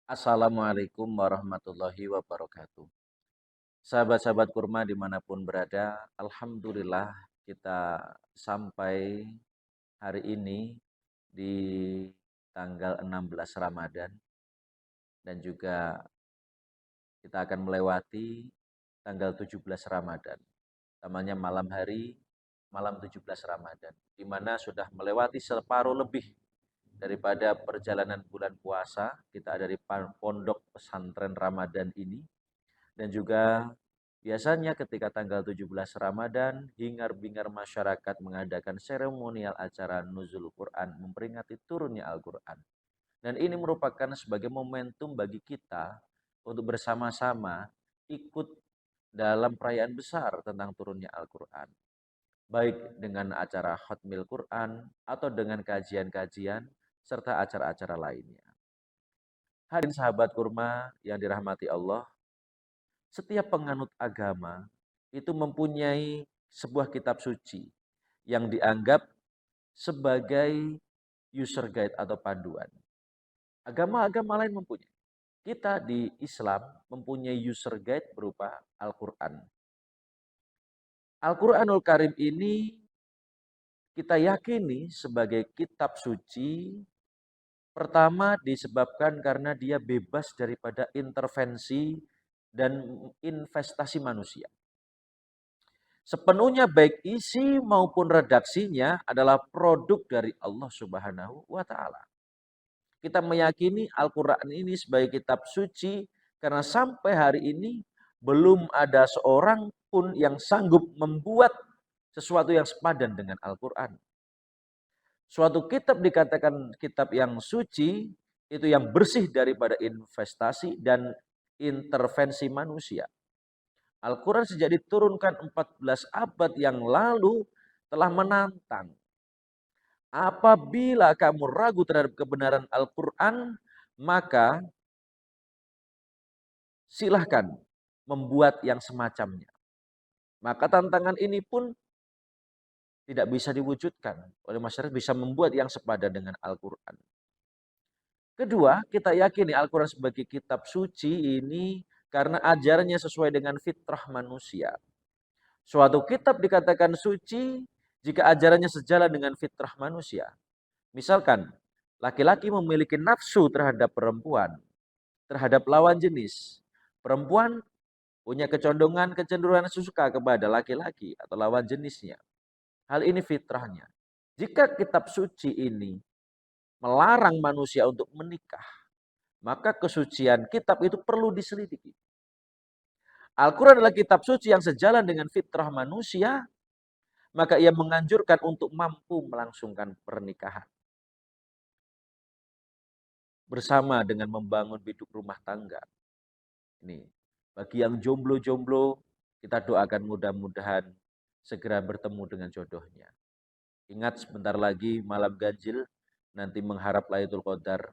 Assalamualaikum warahmatullahi wabarakatuh. Sahabat-sahabat kurma dimanapun berada, Alhamdulillah kita sampai hari ini di tanggal 16 Ramadan dan juga kita akan melewati tanggal 17 Ramadan. Namanya malam hari, malam 17 Ramadan, di mana sudah melewati separuh lebih daripada perjalanan bulan puasa. Kita ada di pondok pesantren Ramadan ini. Dan juga biasanya ketika tanggal 17 Ramadan, hingar-bingar masyarakat mengadakan seremonial acara nuzul Quran, memperingati turunnya Al-Quran. Dan ini merupakan sebagai momentum bagi kita untuk bersama-sama ikut dalam perayaan besar tentang turunnya Al-Quran. Baik dengan acara Khatmil Quran atau dengan kajian-kajian serta acara-acara lainnya. Hadirin sahabat kurma yang dirahmati Allah, setiap penganut agama itu mempunyai sebuah kitab suci yang dianggap sebagai user guide atau panduan. Agama-agama lain mempunyai. Kita di Islam mempunyai user guide berupa Al-Quran. Al-Quranul Karim ini kita yakini sebagai kitab suci. Pertama disebabkan karena dia bebas daripada intervensi dan investasi manusia. Sepenuhnya baik isi maupun redaksinya adalah produk dari Allah Subhanahu wa taala. Kita meyakini Al-Qur'an ini sebagai kitab suci karena sampai hari ini belum ada seorang pun yang sanggup membuat sesuatu yang sepadan dengan Al-Qur'an. Suatu kitab dikatakan kitab yang suci, itu yang bersih daripada investasi dan intervensi manusia. Al-Quran sejak diturunkan 14 abad yang lalu telah menantang. Apabila kamu ragu terhadap kebenaran Al-Quran, maka silahkan membuat yang semacamnya. Maka tantangan ini pun tidak bisa diwujudkan oleh masyarakat, bisa membuat yang sepadan dengan Al-Quran. Kedua, kita yakini Al-Quran sebagai kitab suci ini karena ajarannya sesuai dengan fitrah manusia. Suatu kitab dikatakan suci jika ajarannya sejalan dengan fitrah manusia. Misalkan, laki-laki memiliki nafsu terhadap perempuan, terhadap lawan jenis. Perempuan punya kecenderungan suka kepada laki-laki atau lawan jenisnya. Hal ini fitrahnya. Jika kitab suci ini melarang manusia untuk menikah, maka kesucian kitab itu perlu diselidiki. Al-Quran adalah kitab suci yang sejalan dengan fitrah manusia, maka ia menganjurkan untuk mampu melangsungkan pernikahan. Bersama dengan membangun biduk rumah tangga. Ini, bagi yang jomblo-jomblo, kita doakan mudah-mudahan segera bertemu dengan jodohnya. Ingat sebentar lagi malam ganjil, nanti mengharap Lailatul Qadar.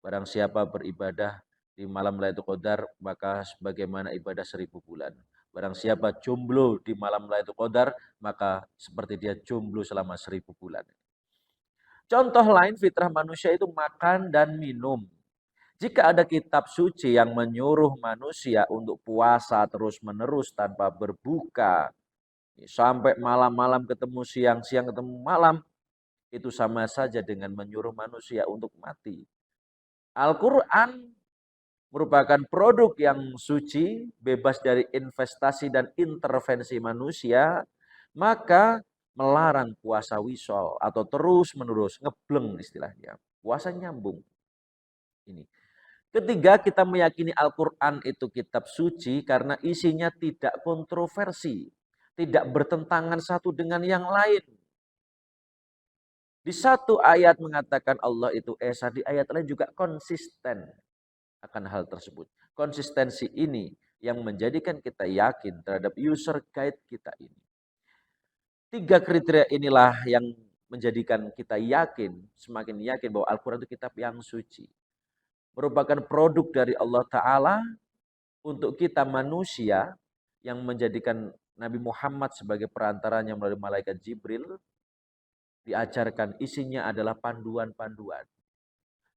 Barang siapa beribadah di malam Lailatul Qadar, maka sebagaimana ibadah 1000 bulan. Barang siapa jomblo di malam Lailatul Qadar, maka seperti dia jomblo selama 1000 bulan. Contoh lain fitrah manusia itu makan dan minum. Jika ada kitab suci yang menyuruh manusia untuk puasa terus-menerus tanpa berbuka, sampai malam-malam ketemu siang, siang ketemu malam, itu sama saja dengan menyuruh manusia untuk mati. Al-Quran merupakan produk yang suci, bebas dari investasi dan intervensi manusia, maka melarang puasa wisol atau terus-menerus, ngebleng istilahnya. Puasa nyambung. Ini. Ketiga, kita meyakini Al-Quran itu kitab suci karena isinya tidak kontroversi, tidak bertentangan satu dengan yang lain. Di satu ayat mengatakan Allah itu esa, di ayat lain juga konsisten akan hal tersebut. Konsistensi ini yang menjadikan kita yakin terhadap user guide kita ini. Tiga kriteria inilah yang menjadikan kita yakin, semakin yakin bahwa Al-Quran itu kitab yang suci. Merupakan produk dari Allah Ta'ala untuk kita manusia yang menjadikan Nabi Muhammad sebagai perantaranya melalui malaikat Jibril, diajarkan isinya adalah panduan-panduan.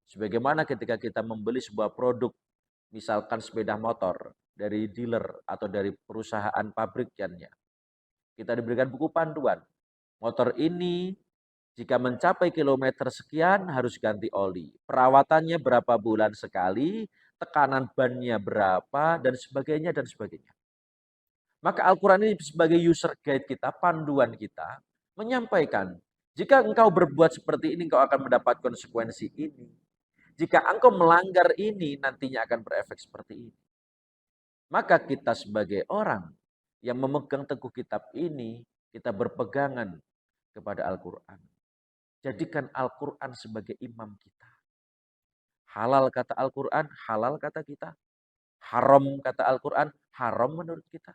Sebagaimana ketika kita membeli sebuah produk, misalkan sepeda motor dari dealer atau dari perusahaan pabrikannya, kita diberikan buku panduan. Motor ini jika mencapai kilometer sekian harus ganti oli. Perawatannya berapa bulan sekali, tekanan bannya berapa, dan sebagainya, dan sebagainya. Maka Al-Quran ini sebagai user guide kita, panduan kita, menyampaikan, jika engkau berbuat seperti ini, engkau akan mendapat konsekuensi ini. Jika engkau melanggar ini, nantinya akan berefek seperti ini. Maka kita sebagai orang yang memegang teguh kitab ini, kita berpegangan kepada Al-Quran. Jadikan Al-Quran sebagai imam kita. Halal kata Al-Quran, halal kata kita. Haram kata Al-Quran, haram menurut kita.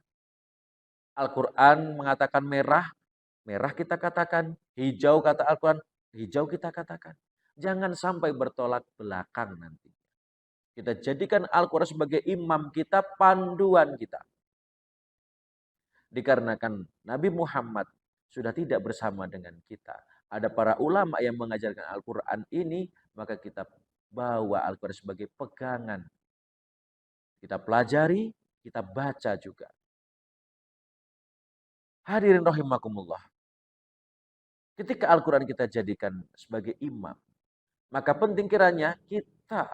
Al-Quran mengatakan merah, merah kita katakan. Hijau kata Al-Quran, hijau kita katakan. Jangan sampai bertolak belakang nanti. Kita jadikan Al-Quran sebagai imam kita, panduan kita. Dikarenakan Nabi Muhammad sudah tidak bersama dengan kita. Ada para ulama yang mengajarkan Al-Quran ini, maka kita bawa Al-Quran sebagai pegangan. Kita pelajari, kita baca juga. Hadirin rahimakumullah. Ketika Al-Quran kita jadikan sebagai imam, maka penting kiranya kita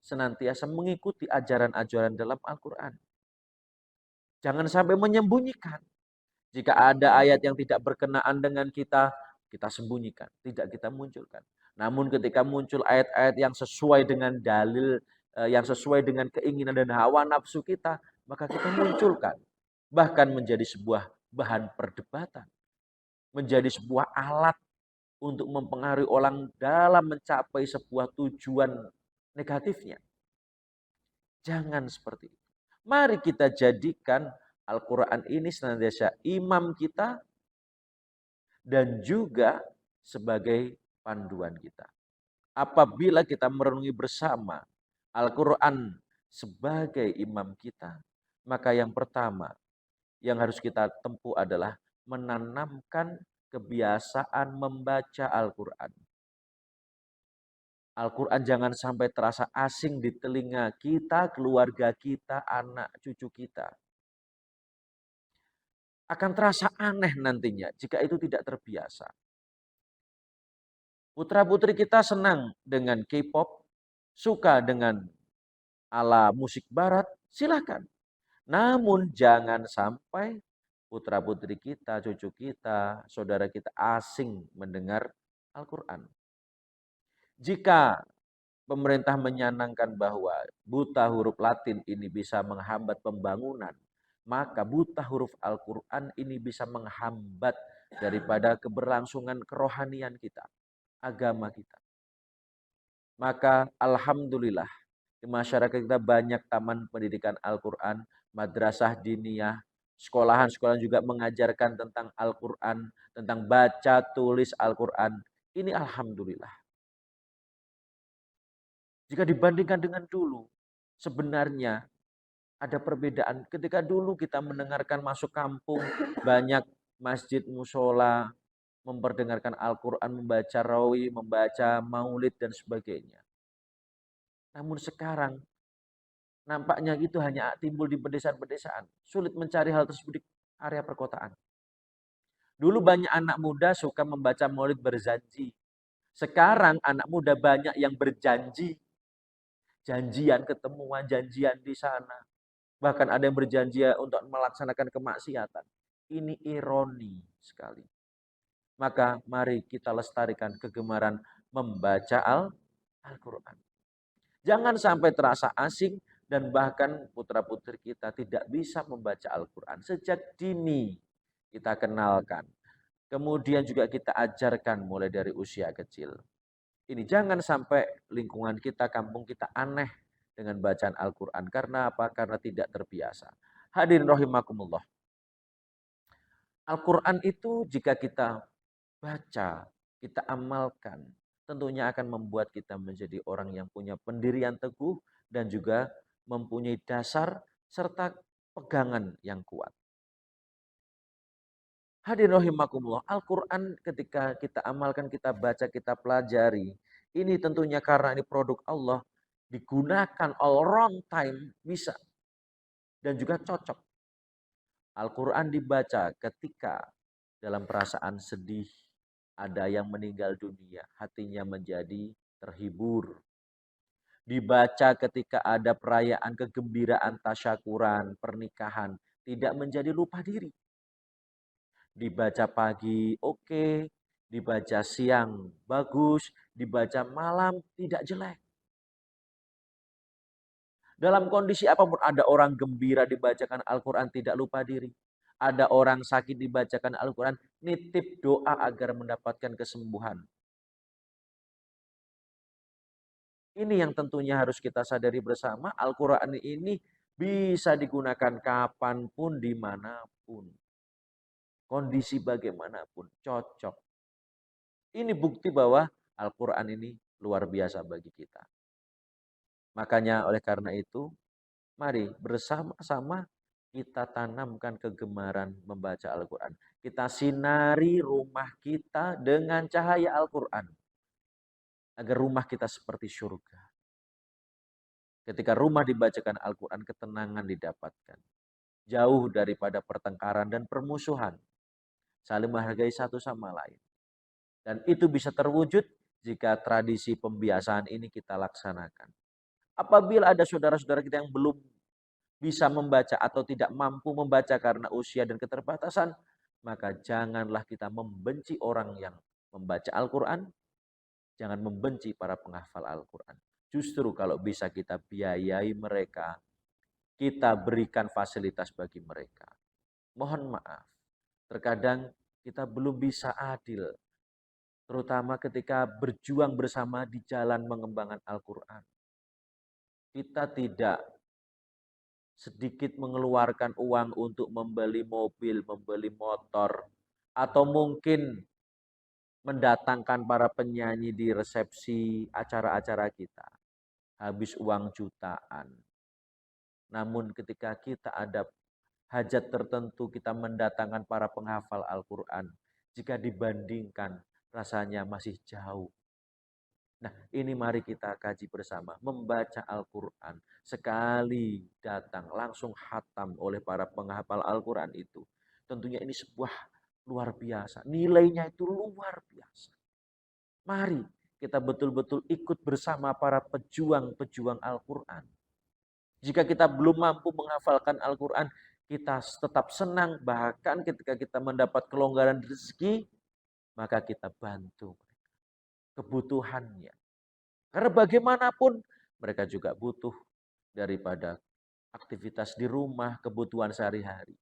senantiasa mengikuti ajaran-ajaran dalam Al-Quran. Jangan sampai menyembunyikan. Jika ada ayat yang tidak berkenaan dengan kita, kita sembunyikan, tidak kita munculkan. Namun ketika muncul ayat-ayat yang sesuai dengan dalil, yang sesuai dengan keinginan dan hawa nafsu kita, maka kita munculkan. Bahkan menjadi sebuah bahan perdebatan. Menjadi sebuah alat untuk mempengaruhi orang dalam mencapai sebuah tujuan negatifnya. Jangan seperti itu. Mari kita jadikan Al-Quran ini senantiasa imam kita dan juga sebagai panduan kita. Apabila kita merenungi bersama Al-Quran sebagai imam kita, maka yang pertama yang harus kita tempuh adalah menanamkan kebiasaan membaca Al-Quran. Al-Quran jangan sampai terasa asing di telinga kita, keluarga kita, anak cucu kita. Akan terasa aneh nantinya jika itu tidak terbiasa. Putra-putri kita senang dengan K-pop, suka dengan ala musik barat, silakan. Namun jangan sampai putra-putri kita, cucu kita, saudara kita asing mendengar Al-Quran. Jika pemerintah menyanangkan bahwa buta huruf Latin ini bisa menghambat pembangunan, maka buta huruf Al-Quran ini bisa menghambat daripada keberlangsungan kerohanian kita, agama kita. Maka alhamdulillah di masyarakat kita banyak taman pendidikan Al-Quran, madrasah diniyah, sekolahan-sekolahan juga mengajarkan tentang Al-Quran, tentang baca tulis Al-Quran. Ini alhamdulillah. Jika dibandingkan dengan dulu, sebenarnya ada perbedaan. Ketika dulu kita mendengarkan masuk kampung, banyak masjid, musola, memperdengarkan Al-Quran, membaca rawi, membaca maulid, dan sebagainya. Namun sekarang, nampaknya itu hanya timbul di pedesaan-pedesaan. Sulit mencari hal tersebut di area perkotaan. Dulu banyak anak muda suka membaca maulid berjanji. Sekarang anak muda banyak yang berjanji. Janjian ketemuan, janjian di sana. Bahkan ada yang berjanji untuk melaksanakan kemaksiatan. Ini ironi sekali. Maka mari kita lestarikan kegemaran membaca Al-Quran. Jangan sampai terasa asing dan bahkan putra-putri kita tidak bisa membaca Al-Quran. Sejak dini kita kenalkan. Kemudian juga kita ajarkan mulai dari usia kecil. Ini jangan sampai lingkungan kita, kampung kita aneh dengan bacaan Al-Quran. Karena apa? Karena tidak terbiasa. Hadirin rahimakumullah. Al-Quran itu jika kita baca, kita amalkan, tentunya akan membuat kita menjadi orang yang punya pendirian teguh dan juga mempunyai dasar serta pegangan yang kuat. Hadirin rahimakumullah, Al-Quran ketika kita amalkan, kita baca, kita pelajari, Ini tentunya karena ini produk Allah, digunakan all round time bisa dan juga cocok. Al-Quran dibaca ketika dalam perasaan sedih, ada yang meninggal dunia, hatinya menjadi terhibur. Dibaca ketika ada perayaan kegembiraan, tasyakuran, pernikahan, tidak menjadi lupa diri. Dibaca pagi, oke. Dibaca siang, bagus. Dibaca malam, tidak jelek. Dalam kondisi apapun, ada orang gembira dibacakan Al-Quran, tidak lupa diri. Ada orang sakit dibacakan Al-Quran, nitip doa agar mendapatkan kesembuhan. Ini yang tentunya harus kita sadari bersama, Al-Quran ini bisa digunakan kapanpun, dimanapun. Kondisi bagaimanapun, cocok. Ini bukti bahwa Al-Quran ini luar biasa bagi kita. Makanya oleh karena itu, mari bersama-sama kita tanamkan kegemaran membaca Al-Quran. Kita sinari rumah kita dengan cahaya Al-Quran. Agar rumah kita seperti surga. Ketika rumah dibacakan Al-Quran, ketenangan didapatkan. Jauh daripada pertengkaran dan permusuhan. Saling menghargai satu sama lain. Dan itu bisa terwujud jika tradisi pembiasaan ini kita laksanakan. Apabila ada saudara-saudara kita yang belum bisa membaca atau tidak mampu membaca karena usia dan keterbatasan, maka janganlah kita membenci orang yang membaca Al-Quran, jangan membenci para penghafal Al-Quran. Justru kalau bisa kita biayai mereka, kita berikan fasilitas bagi mereka. Mohon maaf, terkadang kita belum bisa adil, terutama ketika berjuang bersama di jalan mengembangkan Al-Quran. Kita tidak sedikit mengeluarkan uang untuk membeli mobil, membeli motor, atau mungkin mendatangkan para penyanyi di resepsi acara-acara kita. Habis uang jutaan. Namun ketika kita ada hajat tertentu, kita mendatangkan para penghafal Al-Quran. Jika dibandingkan, rasanya masih jauh. Nah, ini mari kita kaji bersama. Membaca Al-Quran. Sekali datang, langsung khatam oleh para penghafal Al-Quran itu. Tentunya ini sebuah luar biasa. Nilainya itu luar biasa. Mari kita betul-betul ikut bersama para pejuang-pejuang Al-Quran. Jika kita belum mampu menghafalkan Al-Quran, kita tetap senang. Bahkan ketika kita mendapat kelonggaran rezeki, maka kita bantu kebutuhannya. Karena bagaimanapun mereka juga butuh daripada aktivitas di rumah, kebutuhan sehari-hari.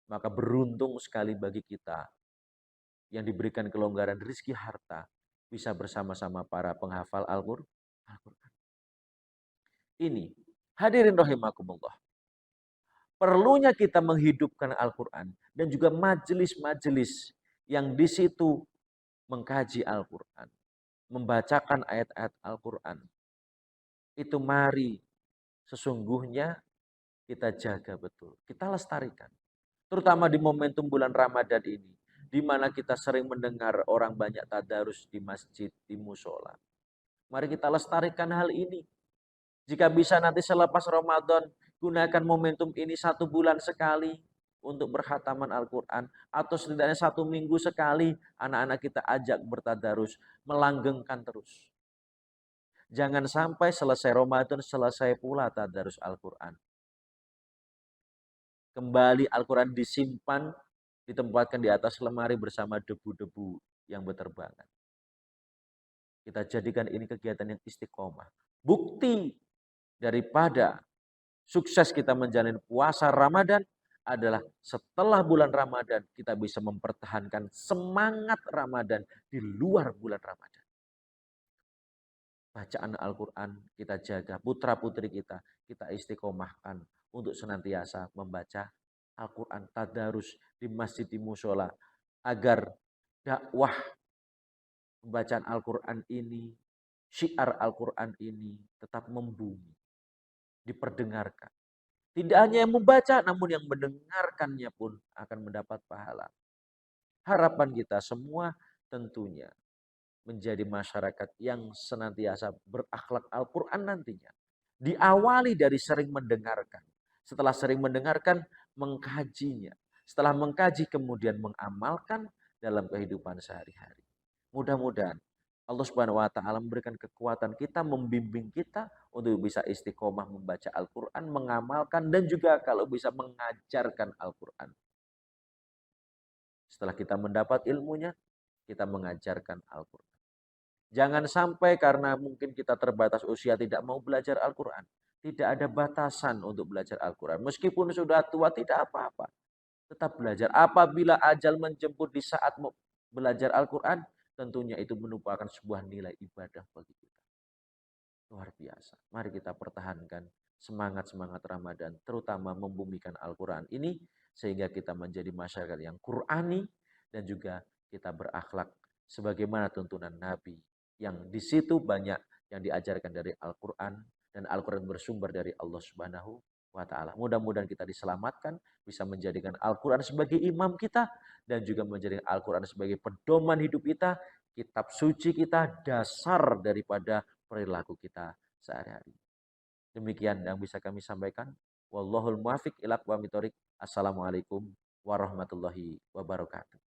Maka beruntung sekali bagi kita yang diberikan kelonggaran rezeki harta, bisa bersama-sama para penghafal Al-Quran. Ini, hadirin rahimakumullah. Perlunya kita menghidupkan Al-Quran dan juga majelis-majelis yang di situ mengkaji Al-Quran, membacakan ayat-ayat Al-Quran. Itu mari sesungguhnya kita jaga betul, kita lestarikan. Terutama di momentum bulan Ramadan ini, di mana kita sering mendengar orang banyak tadarus di masjid, di musola. Mari kita lestarikan hal ini. Jika bisa nanti selepas Ramadan, gunakan momentum ini 1 bulan sekali untuk berkhataman Al-Quran. Atau setidaknya 1 minggu sekali anak-anak kita ajak bertadarus, melanggengkan terus. Jangan sampai selesai Ramadan, selesai pula tadarus Al-Quran. Kembali Al-Quran disimpan, ditempatkan di atas lemari bersama debu-debu yang berterbangan. Kita jadikan ini kegiatan yang istiqomah. Bukti daripada sukses kita menjalani puasa Ramadan adalah setelah bulan Ramadan kita bisa mempertahankan semangat Ramadan di luar bulan Ramadan. Bacaan Al-Quran kita jaga, putra-putri kita istiqomahkan untuk senantiasa membaca Al-Quran, tadarus di masjid, di musola, agar dakwah pembacaan Al-Quran ini, syiar Al-Quran ini tetap membumi, diperdengarkan. Tidak hanya yang membaca, namun yang mendengarkannya pun akan mendapat pahala. Harapan kita semua tentunya menjadi masyarakat yang senantiasa berakhlak Al-Quran nantinya. Diawali dari sering mendengarkan. Setelah sering mendengarkan, mengkajinya. Setelah mengkaji kemudian mengamalkan dalam kehidupan sehari-hari. Mudah-mudahan Allah Subhanahu wa taala memberikan kekuatan kita, membimbing kita untuk bisa istiqomah membaca Al-Qur'an, mengamalkan dan juga kalau bisa mengajarkan Al-Qur'an. Setelah kita mendapat ilmunya, kita mengajarkan Al-Qur'an. Jangan sampai karena mungkin kita terbatas usia tidak mau belajar Al-Quran. Tidak ada batasan untuk belajar Al-Quran. Meskipun sudah tua tidak apa-apa. Tetap belajar. Apabila ajal menjemput di saat mau belajar Al-Quran, tentunya itu merupakan sebuah nilai ibadah bagi kita. Luar biasa. Mari kita pertahankan semangat-semangat Ramadan, terutama membumikan Al-Quran ini, sehingga kita menjadi masyarakat yang Qurani, dan juga kita berakhlak sebagaimana tuntunan Nabi, yang di situ banyak yang diajarkan dari Al-Quran, dan Al-Quran bersumber dari Allah Subhanahu wa Ta'ala. Mudah-mudahan kita diselamatkan, bisa menjadikan Al-Quran sebagai imam kita, dan juga menjadikan Al-Quran sebagai pedoman hidup kita, kitab suci kita, dasar daripada perilaku kita sehari-hari. Demikian yang bisa kami sampaikan. Wallahul muwaffiq ila aqwamit thoriq. Assalamualaikum warahmatullahi wabarakatuh.